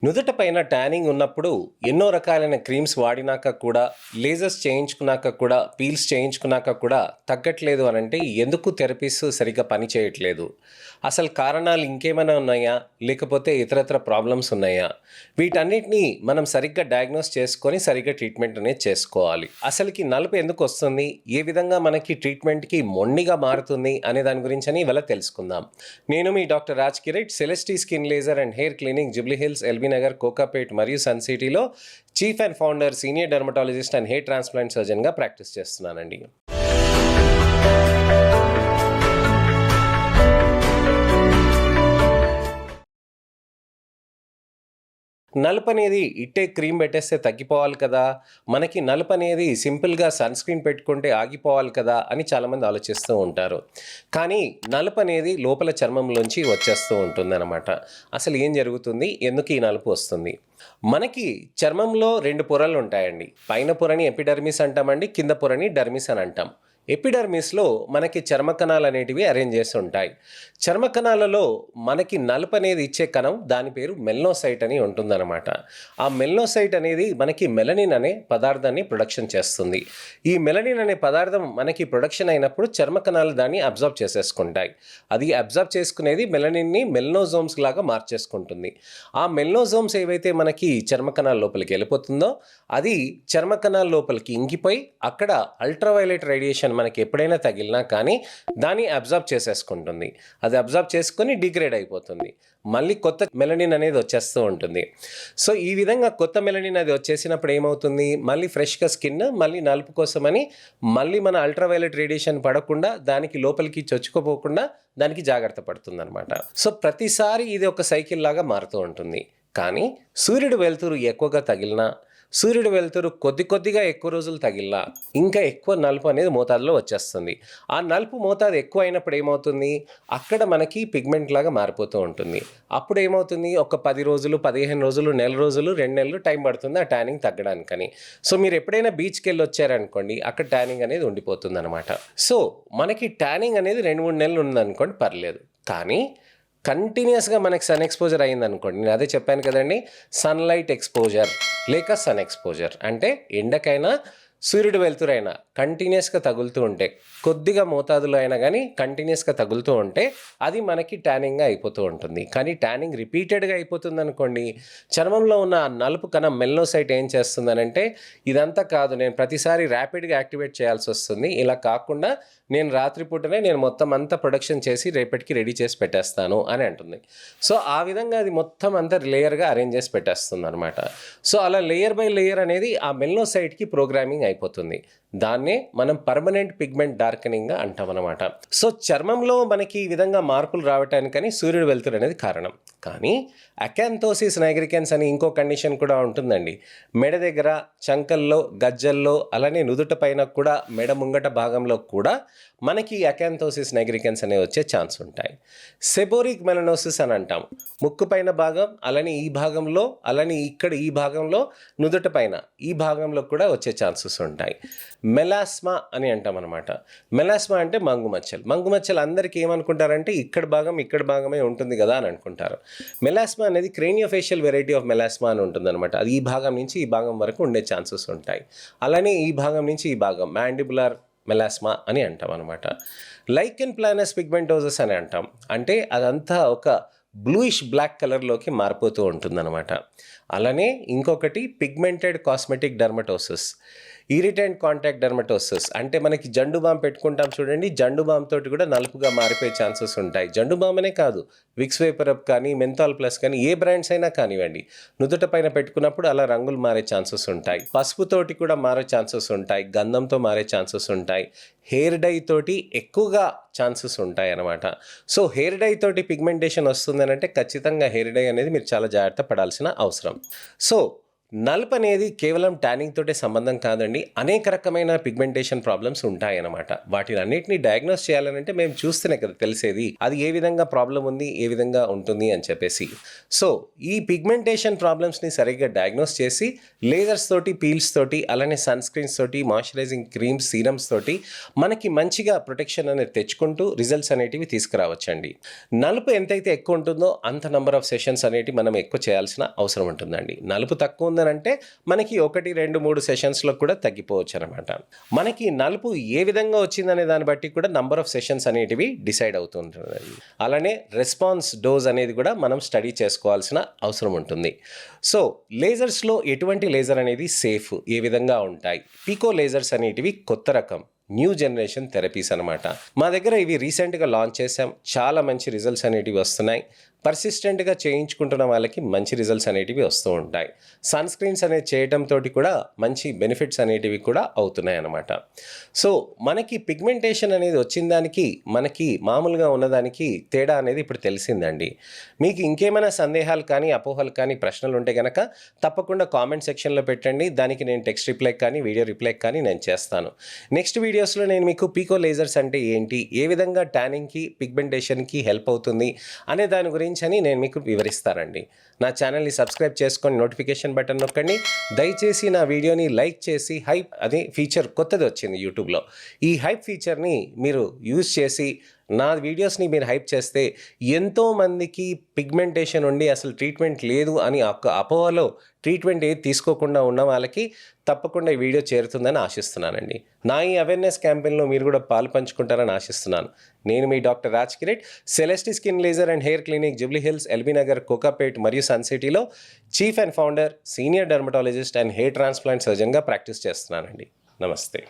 నుదుట పైన ట్యానింగ్ ఉన్నప్పుడు ఎన్నో రకాలైన క్రీమ్స్ వాడినాక కూడా, లేజర్స్ చేయించుకున్నాక కూడా, పీల్స్ చేయించుకున్నాక కూడా తగ్గట్లేదు అనంటే ఎందుకు థెరపీస్ సరిగ్గా పని చేయట్లేదు? అసలు కారణాలు ఇంకేమైనా ఉన్నాయా? లేకపోతే ఇతరత్ర ప్రాబ్లమ్స్ ఉన్నాయా? వీటన్నిటిని మనం సరిగ్గా డయాగ్నోస్ చేసుకొని సరిగ్గా ట్రీట్మెంట్ అనేది చేసుకోవాలి. అసలుకి నలుపు ఎందుకొస్తుంది? ఏ విధంగా మనకి ట్రీట్మెంట్‌కి మొండిగా మారుతుంది అనే దాని గురించని ఇవాళ తెలుసుకుందాం. నేను మీ doctor Raj Kireet, Celestee skin laser and hair clinic, Jubilee Hills, LB Nagar, Kokapet మరియు సన్ సిటీలో chief and founder, senior dermatologist and hair transplant సర్జన్‌గా ప్రాక్టీస్ చేస్తున్నానండి. నలుపనేది ఇట్టే క్రీమ్ పెట్టేస్తే తగ్గిపోవాలి కదా! మనకి నలుపనేది సింపుల్‌గా సన్ స్క్రీన్ పెట్టుకుంటే ఆగిపోవాలి కదా! అని చాలామంది ఆలోచిస్తూ ఉంటారు. కానీ నలుపనేది లోపల చర్మంలోంచి వచ్చేస్తూ ఉంటుందనమాట. అసలు ఏం జరుగుతుంది? ఎందుకు ఈ నలుపు వస్తుంది? మనకి చర్మంలో 2 పొరలుంటాయండి. పైన పొరని ఎపిడర్మిస్ అంటామండి. కింద పొరని డర్మిస్ అని అంటాం. ఎపిడర్మిస్‌లో మనకి చర్మ కణాలనేటివి అరేంజ్ చేసి ఉంటాయి. చర్మ కణాలలో మనకి నలుపనేది ఇచ్చే కణం, దాని పేరు మెలనోసైట్ అని ఉంటుందన్నమాట. ఆ మెలనోసైట్ అనేది మనకి మెలనిన్ అనే పదార్థాన్ని ప్రొడక్షన్ చేస్తుంది. ఈ మెలనిన్ అనే పదార్థం మనకి ప్రొడక్షన్ అయినప్పుడు చర్మ కణాలు దాన్ని అబ్జర్బ్ చేసేసుకుంటాయి. అది అబ్జర్బ్ చేసుకునేది మెలనిన్‌ని మెలనోజోమ్స్ లాగా మార్చేసుకుంటుంది. ఆ మెలనోజోమ్స్ ఏవైతే మనకి చర్మ కణాల లోపలికి వెళ్ళిపోతుందో, అది చర్మ కణాల లోపలికి ఇంకిపోయి అక్కడ అల్ట్రావైలెట్ రేడియేషన్ మనకి ఎప్పుడైనా తగిలినా కానీ దాన్ని అబ్జర్బ్ చేసేసుకుంటుంది. అది అబ్జర్బ్ చేసుకొని డిగ్రేడ్ అయిపోతుంది. మళ్ళీ కొత్త మెలనిన్ అనేది వచ్చేస్తూ ఉంటుంది. సో ఈ విధంగా కొత్త మెలనిన్ అది వచ్చేసినప్పుడు ఏమవుతుంది, మళ్ళీ ఫ్రెష్గా స్కిన్ మళ్ళీ నలుపు కోసమని మళ్ళీ మన అల్ట్రావైలెట్ రేడియేషన్ పడకుండా, దానికి లోపలికి చొచ్చుకుపోకుండా దానికి జాగ్రత్త పడుతుందన్నమాట. సో ప్రతిసారి ఇది ఒక సైకిల్ లాగా మారుతూ ఉంటుంది. కానీ సూర్యుడు వెలుతురు ఎక్కువగా తగిలినా, సూర్యుడు వెలుతురు కొద్దిగా ఎక్కువ రోజులు తగిలినా ఇంకా ఎక్కువ నలుపు అనేది మోతాదులో వచ్చేస్తుంది. ఆ నలుపు మోతాదు ఎక్కువ అయినప్పుడు ఏమవుతుంది, అక్కడ మనకి పిగ్మెంట్ లాగా మారిపోతూ ఉంటుంది. అప్పుడు ఏమవుతుంది, ఒక 10 రోజులు, 15 రోజులు, నెల రోజులు, 2 నెలలు టైం పడుతుంది ఆ ట్యానింగ్ తగ్గడానికని. సో మీరు ఎప్పుడైనా బీచ్కి వెళ్ళి వచ్చారనుకోండి, అక్కడ ట్యానింగ్ అనేది ఉండిపోతుంది అనమాట. సో మనకి ట్యానింగ్ అనేది 2-3 నెలలు ఉందనుకోండి, పర్లేదు. కానీ కంటిన్యూస్గా మనకి సన్ ఎక్స్పోజర్ అయిందనుకోండి, నేను అదే చెప్పాను కదండి, సన్లైట్ ఎక్స్పోజర్ లేక సన్ ఎక్స్పోజర్ అంటే ఎండకైనా సూర్యుడు వెలుతురైనా కంటిన్యూస్గా తగులుతూ ఉంటే, కొద్దిగా మోతాదులో అయినా కానీ కంటిన్యూస్గా తగులుతూ ఉంటే అది మనకి ట్యానింగ్గా అయిపోతూ ఉంటుంది. కానీ ట్యానింగ్ రిపీటెడ్గా అయిపోతుంది అనుకోండి, చర్మంలో ఉన్న నలుపు కణం మెలనోసైట్ ఏం చేస్తుందనంటే, ఇదంతా కాదు, నేను ప్రతిసారి ర్యాపిడ్గా యాక్టివేట్ చేయాల్సి వస్తుంది, ఇలా కాకుండా నేను రాత్రిపూటనే నేను మొత్తం అంతా ప్రొడక్షన్ చేసి రేపటికి రెడీ చేసి పెట్టేస్తాను అని అంటుంది. సో ఆ విధంగా అది మొత్తం అంతా లేయర్గా అరేంజ్ చేసి పెట్టేస్తుంది అనమాట. సో అలా లేయర్ బై లేయర్ అనేది ఆ మెలనోసైట్కి ప్రోగ్రామింగ్ అయిపోతుంది. దాన్నే మనం పర్మనెంట్ పిగ్మెంట్ డార్కెనింగ్గా అంటాం అనమాట. సో చర్మంలో మనకి ఈ విధంగా మార్పులు రావటానికని సూర్యుడు వెలుతురు అనేది కారణం. కానీ అకాంతోసిస్ నైగ్రికెన్స్ అని ఇంకో కండిషన్ కూడా ఉంటుందండి. మెడ దగ్గర, చంకల్లో, గజ్జల్లో, అలానే నుదుట పైన కూడా, మెడ ముంగట భాగంలో కూడా మనకి అకాంతోసిస్ నైగ్రికెన్స్ అనేవి వచ్చే ఛాన్స్ ఉంటాయి. సెబోరిక్ మెలనోసిస్ అని అంటాం. ముక్కు పైన భాగం, అలానే ఈ భాగంలో, అలానే ఇక్కడ ఈ భాగంలో, నుదుట పైన ఈ భాగంలో కూడా వచ్చే ఛాన్సెస్ ఉంటాయి. మెలాస్మా అని అంటాం అనమాట. మెలాస్మా అంటే మంగుమచ్చలు. మంగుమచ్చలు అందరికీ ఏమనుకుంటారంటే ఇక్కడ భాగమే ఉంటుంది కదా అని అనుకుంటారు. మెలాస్మా అనేది క్రేనియోఫేషియల్ వెరైటీ ఆఫ్ మెలాస్మా అని ఉంటుందన్నమాట. అది ఈ భాగం నుంచి ఈ భాగం వరకు ఉండే ఛాన్సెస్ ఉంటాయి. అలానే ఈ భాగం నుంచి ఈ భాగం మ్యాండిబులర్ మెలాస్మా అని అంటాం అనమాట. లైకెన్ ప్లానస్ పిగ్మెంటోసస్ అని అంటాం. అంటే అదంతా ఒక బ్లూయిష్ బ్లాక్ కలర్లోకి మారిపోతూ ఉంటుందన్నమాట. అలానే ఇంకొకటి pigmented cosmetic dermatosis, irritant contact dermatosis అంటే మనకి జండు బామ్ పెట్టుకుంటాం చూడండి, జండు బామ్ తోటి కూడా నలుపుగా మారిపోయే ఛాన్సెస్ ఉంటాయి. జండు బామ్ అనే కాదు, విక్స్ వేపరప్ కానీ, మెంథాల్ ప్లస్ కానీ, ఏ బ్రాండ్స్ అయినా కానివ్వండి, నుదుట పైన పెట్టుకున్నప్పుడు అలా రంగులు మారే ఛాన్సెస్ ఉంటాయి. పసుపుతోటి కూడా మారే ఛాన్సెస్ ఉంటాయి, గంధంతో మారే ఛాన్సెస్ ఉంటాయి, హెయిర్ డై తోటి ఎక్కువగా ఛాన్సెస్ ఉంటాయి అన్నమాట. సో హెయిర్ డై తోటి పిగ్మెంటేషన్ వస్తుందని అంటే ఖచ్చితంగా హెయిర్ డై అనేది మీరు చాలా జాగ్రత్త పడాల్సిన అవసరం. సో నలుపు అనేది కేవలం ట్యానింగ్ తోటే సంబంధం కాదండి. అనేక రకమైన పిగ్మెంటేషన్ ప్రాబ్లమ్స్ ఉంటాయన్నమాట. వాటినన్నిటిని డయాగ్నోస్ చేయాలనంటే మేము చూస్తేనే కదా తెలిసేది. అది ఏ విధంగా ప్రాబ్లం ఉంది, ఏ విధంగా ఉంటుంది అని చెప్పేసి. సో ఈ పిగ్మెంటేషన్ ప్రాబ్లమ్స్ని సరిగ్గా డయాగ్నోస్ చేసి లేజర్స్ తోటి, పీల్స్ తోటి, అలానే సన్ స్క్రీన్స్ తోటి, మాయిశ్చరైజింగ్ క్రీమ్స్, సీరమ్స్ తోటి మనకి మంచిగా ప్రొటెక్షన్ అనేది తెచ్చుకుంటూ రిజల్ట్స్ అనేటివి తీసుకురావచ్చండి. నలుపు ఎంతైతే ఎక్కువ ఉంటుందో అంత నెంబర్ ఆఫ్ సెషన్స్ అనేటివి మనం ఎక్కువ చేయాల్సిన అవసరం ఉంటుందండి. నలుపు తక్కువ ఉందనంటే మనకి 1, 2, 3 సెషన్స్లో కూడా తగ్గిపోవచ్చు అనమాట. మనకి నలుపు ఏ విధంగా వచ్చిందనే దాన్ని బట్టి కూడా నంబర్ ఆఫ్ సెషన్స్ అనేటివి డిసైడ్ అవుతుంటుంది. అలానే రెస్పాన్స్ డోస్ అనేది కూడా మనం స్టడీ చేసుకోవాల్సిన అవసరం ఉంటుంది. సో లేజర్స్లో ఎటువంటి లేజర్ అనేది సేఫ్, ఏ విధంగా ఉంటాయి? పీకో లేజర్స్ అనేటివి కొత్త రకం న్యూ జనరేషన్ థెరపీస్ అనమాట. మా దగ్గర ఇవి రీసెంట్గా లాంచ్ చేసాం. చాలా మంచి రిజల్ట్స్ అనేటివి వస్తున్నాయి. పర్సిస్టెంట్గా చేయించుకుంటున్న వాళ్ళకి మంచి రిజల్ట్స్ అనేటివి వస్తూ ఉంటాయి. సన్ స్క్రీన్స్ అనేది చేయడంతో కూడా మంచి బెనిఫిట్స్ అనేటివి కూడా అవుతున్నాయి అన్నమాట. సో మనకి పిగ్మెంటేషన్ అనేది వచ్చిన దానికి మనకి మామూలుగా ఉన్నదానికి తేడా అనేది ఇప్పుడు తెలిసిందండి. మీకు ఇంకేమైనా సందేహాలు కానీ, అపోహలు కానీ, ప్రశ్నలు ఉంటే కనుక తప్పకుండా కామెంట్ సెక్షన్లో పెట్టండి. దానికి నేను టెక్స్ట్ రిప్లై కానీ, వీడియో రిప్లై కానీ నేను చేస్తాను. నెక్స్ట్ వీడియోస్లో నేను మీకు పీకో లేజర్స్ అంటే ఏంటి, ఏ విధంగా ట్యానింగ్కి, పిగ్మెంటేషన్కి హెల్ప్ అవుతుంది అనే దాని గురించి అని నేను మీకు వివరిస్తానండి. నా ఛానల్ని సబ్స్క్రైబ్ చేసుకొని నోటిఫికేషన్ బటన్ నొక్కండి. దయచేసి నా వీడియోని లైక్ చేసి హైప్ అదే ఫీచర్ కొత్తది వచ్చింది యూట్యూబ్లో. ఈ హైప్ ఫీచర్ని మీరు యూజ్ చేసి నా వీడియోస్ని మీరు హైప్ చేస్తే ఎంతోమందికి పిగ్మెంటేషన్ ఉండి అసలు ట్రీట్మెంట్ లేదు అని అపోహలో ట్రీట్మెంట్ ఏది తీసుకోకుండా ఉన్న వాళ్ళకి తప్పకుండా ఈ వీడియో చేరుతుందని ఆశిస్తున్నానండి. నా ఈ అవేర్నెస్ క్యాంపెయిన్లో మీరు కూడా పాలు పంచుకుంటారని ఆశిస్తున్నాను. నేను మీ doctor Raj Kireet, Celestee skin laser and hair clinic, Jubilee Hills, LB Nagar, Kokapet మరియు సన్ సిటీలో chief and founder, senior dermatologist and hair transplant సర్జన్గా ప్రాక్టీస్ చేస్తున్నానండి. నమస్తే.